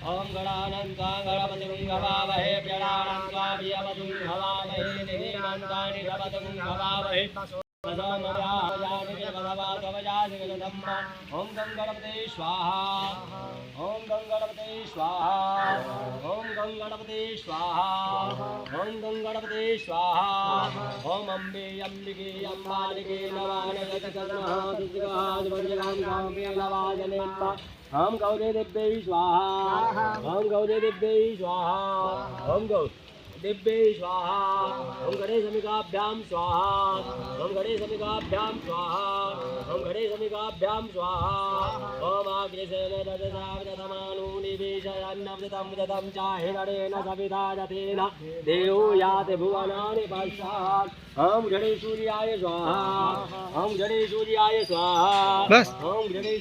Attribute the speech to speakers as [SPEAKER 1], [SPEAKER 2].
[SPEAKER 1] ओम गणानन्त्वा गणपतिं हवामहे प्रणानन्त्वा भियमतिं हवामहे निधीनान्तानि गणपतिं हवामहे ओम गं गणपते स्वाहा ओम गं गणपते स्वाहा ओम गं गणपते स्वाहा ओम गं गणपते स्वाहा ओम अम्बे अम्बिके अम्बालिके नवानिके हम गौरे दिव्यै स्वाहा हम गौरे दिव्यै स्वाहा हम गौ दिव्यै स्वाहा ओम गणेशमिकाभ्यां स्वाहा ओम गणेशमिकाभ्यां स्वाहा ओम गणेशमिकाभ्यां स्वाहा ओम अग्निसेन ददसाविदधमानूनिवेशयन्नवृतं विदधं चाहिरणेन सविता यथेन देवो याति भुवनानि पश्चात् ओम गणेशसूर्याय स्वाहा ओम गणेशसूर्याय स्वाहा ओम गणेश